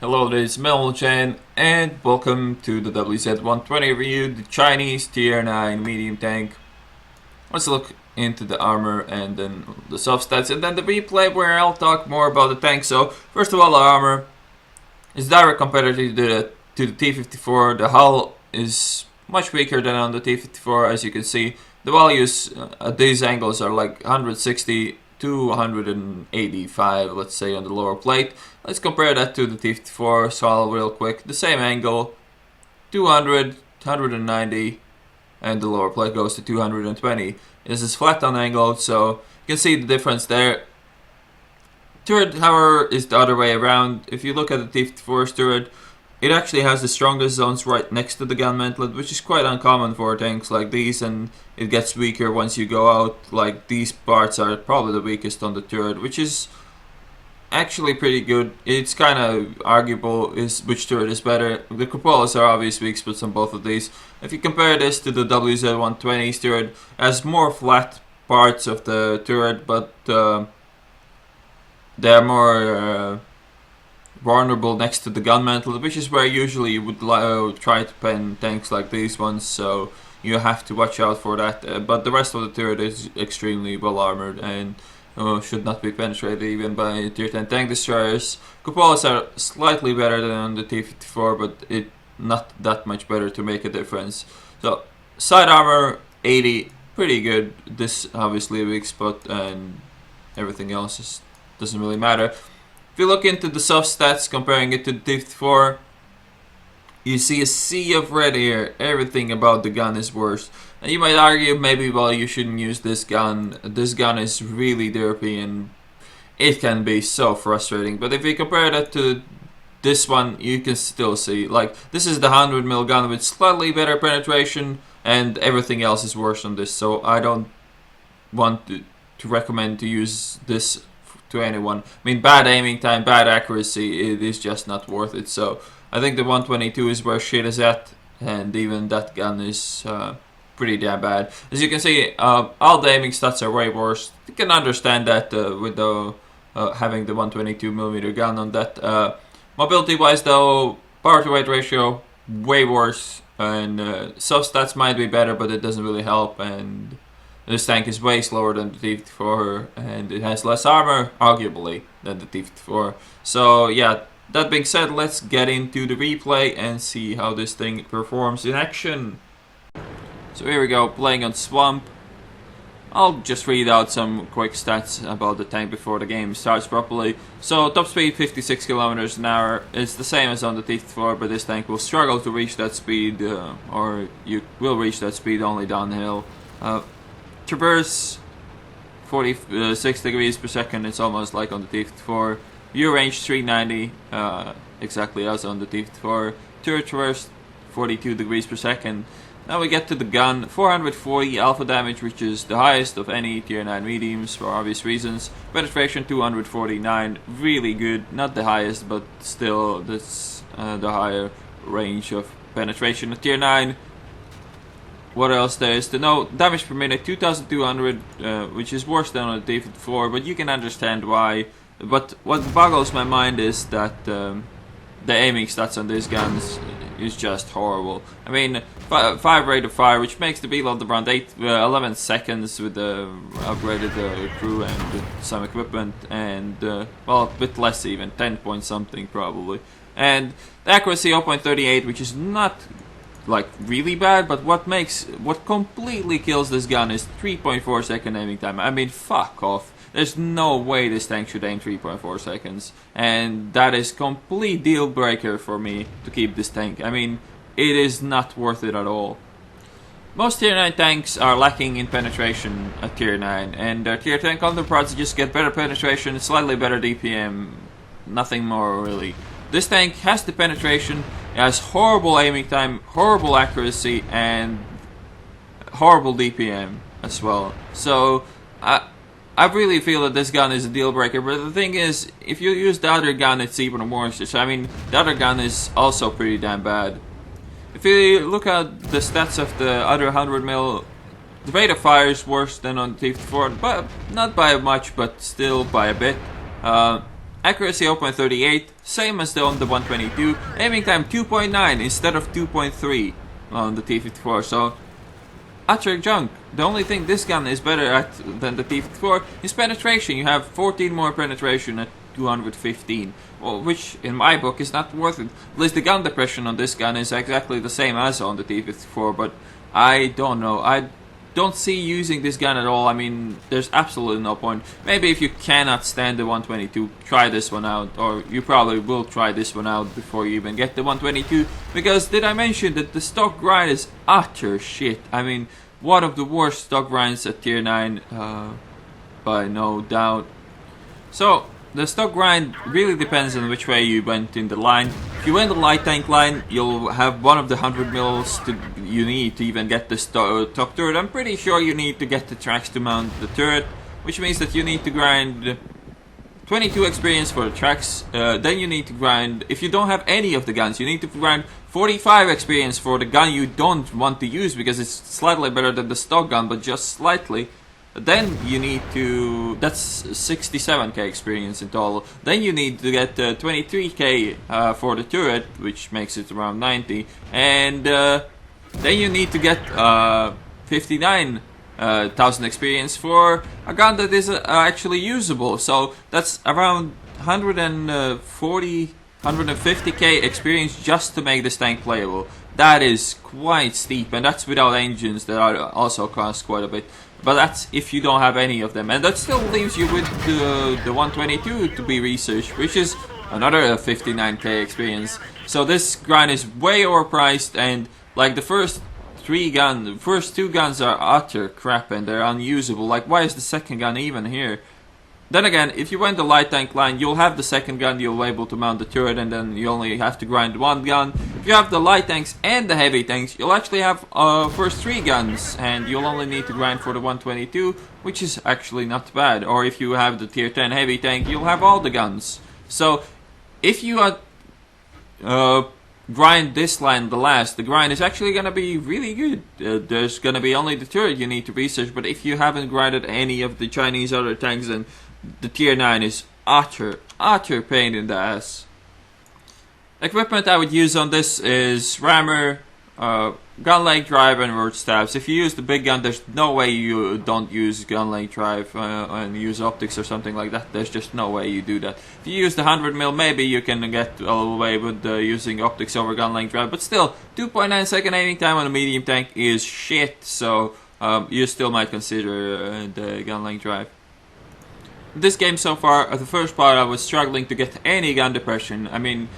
Hello, this is Melchan, and welcome to the WZ-120 review, the Chinese Tier 9 medium tank. Let's look into the armor and then the soft stats and then the replay where I'll talk more about the tank. So, first of all, the armor is direct competitor to the T-54. The hull is much weaker than on the T-54, as you can see. The values at these angles are like 160 to 185, let's say, on the lower plate. Let's compare that to the T-54 SOL real quick. The same angle, 200, 190, and the lower plate goes to 220. This is flat on angle, so you can see the difference there. Turret, however, is the other way around. If you look at the T-54's turret, it actually has the strongest zones right next to the gun mantlet, which is quite uncommon for tanks like these, and it gets weaker once you go out. Like, these parts are probably the weakest on the turret, which is actually pretty good. It's kind of arguable which turret is better. The cupolas are obvious weak spots on both of these. If you compare this to the WZ-120's turret, it has more flat parts of the turret, but they're more vulnerable next to the gun mantle, which is where usually you would try to pen tanks like these ones, so you have to watch out for that. But the rest of the turret is extremely well armored and should not be penetrated even by tier 10 tank destroyers. Cupolas are slightly better than on the T-54, but not that much better to make a difference. So side armor 80, pretty good. This obviously a weak spot, and everything else doesn't really matter. If you look into the soft stats, comparing it to the T-54, you see a sea of red here. Everything about the gun is worse. And you might argue maybe, well, you shouldn't use this gun. This gun is really derpy and it can be so frustrating. But if you compare that to this one, you can still see, like, this is the 100mm gun with slightly better penetration, and everything else is worse than this. So I don't want to recommend to use this to anyone. I mean, bad aiming time, bad accuracy, it is just not worth it. So I think the 122 is where shit is at, and even that gun is pretty damn bad. As you can see, all the aiming stats are way worse. You can understand that with the having the 122mm gun on that. Mobility wise though, power to weight ratio way worse, and soft stats might be better, but it doesn't really help. And this tank is way slower than the T-54, and it has less armor, arguably, than the T-54. So yeah, that being said, let's get into the replay and see how this thing performs in action. So here we go, playing on Swamp. I'll just read out some quick stats about the tank before the game starts properly. So top speed 56 kilometers an hour. It's the same as on the T-54, but this tank will struggle to reach that speed, or you will reach that speed only downhill. Traverse 46 degrees per second, it's almost like on the T-54. View range 390, exactly as on the T-54. Turret traverse 42 degrees per second. Now we get to the gun, 440 alpha damage, which is the highest of any tier 9 mediums for obvious reasons. Penetration 249, really good, not the highest, but still that's the higher range of penetration of tier 9. What else there is to know? Damage per minute 2200, which is worse than on the T-54, but you can understand why. But what boggles my mind is that the aiming stats on these guns is just horrible. I mean, 5 rate of fire, which makes the reload around 11 seconds with the upgraded crew and some equipment, and well, a bit less even, 10 point something probably. And the accuracy 0.38, which is not like really bad, but what completely kills this gun is 3.4 second aiming time. I mean, fuck off. There's no way this tank should aim 3.4 seconds, and that is complete deal breaker for me to keep this tank. I mean, it is not worth it at all. Most tier 9 tanks are lacking in penetration at tier 9, and their tier 10 counterparts just get better penetration, slightly better DPM, nothing more really. This tank has the penetration, it has horrible aiming time, horrible accuracy, and horrible DPM as well. So I really feel that this gun is a deal breaker, but the thing is, if you use the other gun, it's even worse. I mean, the other gun is also pretty damn bad. If you look at the stats of the other 100mm, the rate of fire is worse than on the T-54, but not by much, but still by a bit. Accuracy 0.38, same as on the 122. Aiming time 2.9 instead of 2.3 on the T-54. So utter junk. The only thing this gun is better at than the T-54 is penetration. You have 14 more penetration at 215, well, which in my book is not worth it. At least the gun depression on this gun is exactly the same as on the T-54, but I don't know. I don't see using this gun at all. I mean, there's absolutely no point. Maybe if you cannot stand the 122, try this one out, or you probably will try this one out before you even get the 122, because did I mention that the stock grind is utter shit? I mean, one of the worst stock grinds at tier 9, by no doubt. So the stock grind really depends on which way you went in the line. If you went the light tank line, you'll have one of the 100 mils you need to even get the top turret. I'm pretty sure you need to get the tracks to mount the turret, which means that you need to grind 22 experience for the tracks. Then you need to grind, if you don't have any of the guns, you need to grind 45 experience for the gun you don't want to use because it's slightly better than the stock gun, but just slightly. Then you need to, that's 67k experience in total. Then you need to get 23k for the turret, which makes it around 90. And then you need to get 59,000 experience for a gun that is actually usable. So that's around 140, 150k experience just to make this tank playable. That is quite steep, and that's without engines that also cost quite a bit. But that's if you don't have any of them, and that still leaves you with the 122 to be researched, which is another 59k experience. So this grind is way overpriced, and like the first two guns are utter crap and they're unusable. Like, why is the second gun even here? Then again, if you went the light tank line, you'll have the second gun, you'll be able to mount the turret, and then you only have to grind one gun. If you have the light tanks and the heavy tanks, you'll actually have first 3 guns, and you'll only need to grind for the 122, which is actually not bad. Or if you have the tier 10 heavy tank, you'll have all the guns. So if you grind this line the last, the grind is actually gonna be really good. There's gonna be only the turret you need to research, but if you haven't grinded any of the Chinese other tanks, then the tier 9 is utter pain in the ass. Equipment I would use on this is rammer, gun length drive, and road stabs. If you use the big gun, there's no way you don't use gun length drive and use optics or something like that. There's just no way you do that. If you use the 100mm, maybe you can get away with using optics over gun length drive, but still, 2.9 second aiming time on a medium tank is shit, so you still might consider the gun length drive. This game so far, at the first part, I was struggling to get any gun depression. I mean,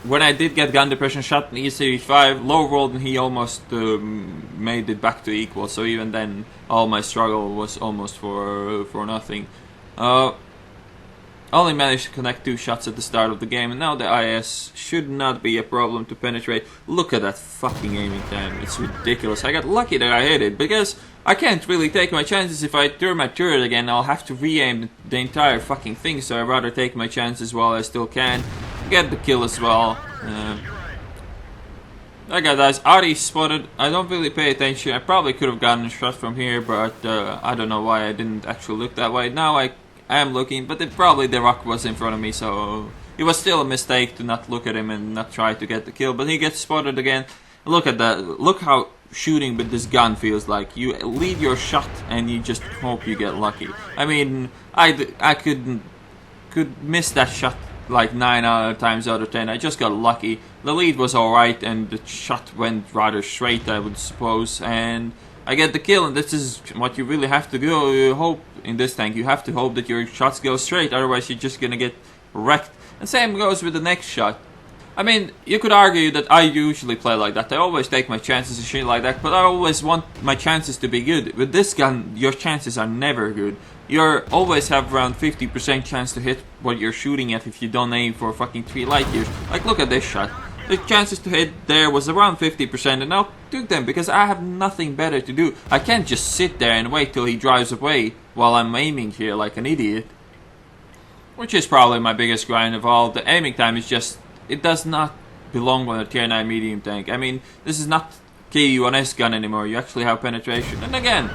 when I did get gun depression shot in E35, low rolled and he almost made it back to equal. So even then, all my struggle was almost for nothing. Only managed to connect 2 shots at the start of the game, and now the IS should not be a problem to penetrate. Look at that fucking aiming time, it's ridiculous. I got lucky that I hit it, because I can't really take my chances. If I turn my turret again, I'll have to re-aim the entire fucking thing, so I'd rather take my chances while I still can. Get the kill as well. That guy dies. Audi spotted. I don't really pay attention. I probably could have gotten a shot from here, but I don't know why I didn't actually look that way. Now I am looking, but probably the rock was in front of me, so it was still a mistake to not look at him and not try to get the kill. But he gets spotted again. Look at that. Look how shooting with this gun feels like. You lead your shot and you just hope you get lucky. I mean, I could miss that shot like 9 times out of 10. I just got lucky. The lead was alright and the shot went rather straight, I would suppose, and I get the kill. And this is what you really have to do. You hope in this tank, you have to hope that your shots go straight, otherwise you're just gonna get wrecked. And same goes with the next shot. I mean, you could argue that I usually play like that. I always take my chances and shit like that, but I always want my chances to be good. With this gun, your chances are never good. You always have around 50% chance to hit what you're shooting at if you don't aim for fucking 3 light years. Like, look at this shot. The chances to hit there was around 50%, and I'll took them because I have nothing better to do. I can't just sit there and wait till he drives away while I'm aiming here like an idiot. Which is probably my biggest grind of all. The aiming time is just, it does not belong on a tier 9 medium tank. I mean, this is not KU1S gun anymore. You actually have penetration. And again,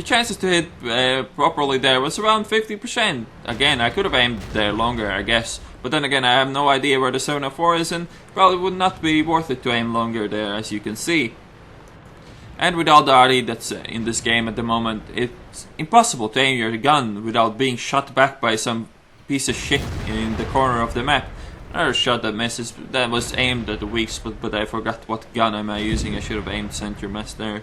the chances to hit properly there was around 50%. Again, I could have aimed there longer, I guess. But then again, I have no idea where the 704 is, and probably would not be worth it to aim longer there, as you can see. And with all the RD that's in this game at the moment, it's impossible to aim your gun without being shot back by some piece of shit in the corner of the map. Another shot that misses, that was aimed at the weak spot, but I forgot what gun am I using. I should have aimed center mass there.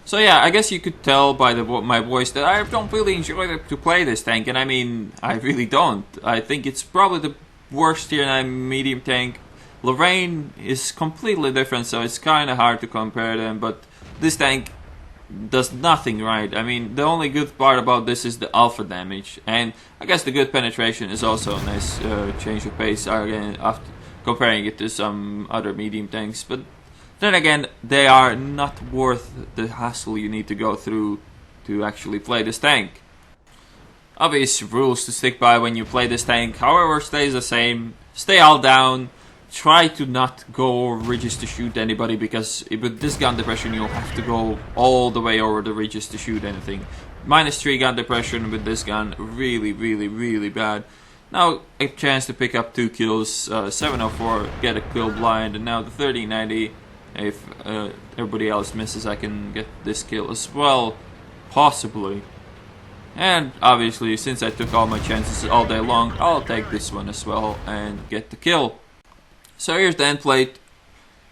So yeah, I guess you could tell by my voice that I don't really enjoy to play this tank, and I mean, I really don't. I think it's probably the worst tier 9 medium tank. Lorraine is completely different, so it's kind of hard to compare them, but this tank does nothing right. I mean, the only good part about this is the alpha damage, and I guess the good penetration is also a nice change of pace again after comparing it to some other medium tanks, but then again, they are not worth the hassle you need to go through to actually play this tank. Obvious rules to stick by when you play this tank, however, stays the same. Stay all down. Try to not go ridges to shoot anybody, because with this gun depression you'll have to go all the way over the ridges to shoot anything. -3 gun depression with this gun, really bad. Now a chance to pick up 2 kills, 704, get a kill blind, and now the 3090. If everybody else misses, I can get this kill as well, possibly. And obviously, since I took all my chances all day long, I'll take this one as well and get the kill. So here's the end plate.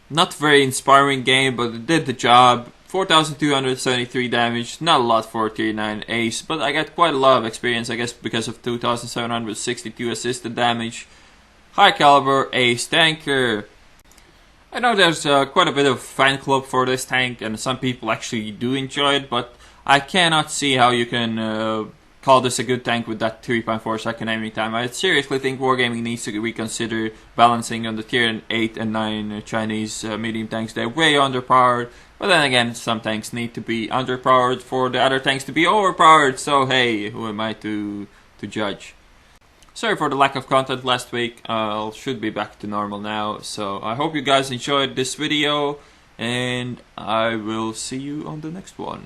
Not very inspiring game, but it did the job. 4,273 damage, not a lot for a tier 9 ace, but I got quite a lot of experience, I guess, because of 2,762 assisted damage. High caliber ace tanker. I know there's quite a bit of fan club for this tank, and some people actually do enjoy it, but I cannot see how you can call this a good tank with that 3.4 second aiming time. I seriously think Wargaming needs to reconsider balancing on the tier 8 and 9 Chinese medium tanks. They're way underpowered, but then again, some tanks need to be underpowered for the other tanks to be overpowered, so hey, who am I to judge? Sorry for the lack of content last week. I should be back to normal now. So I hope you guys enjoyed this video, and I will see you on the next one.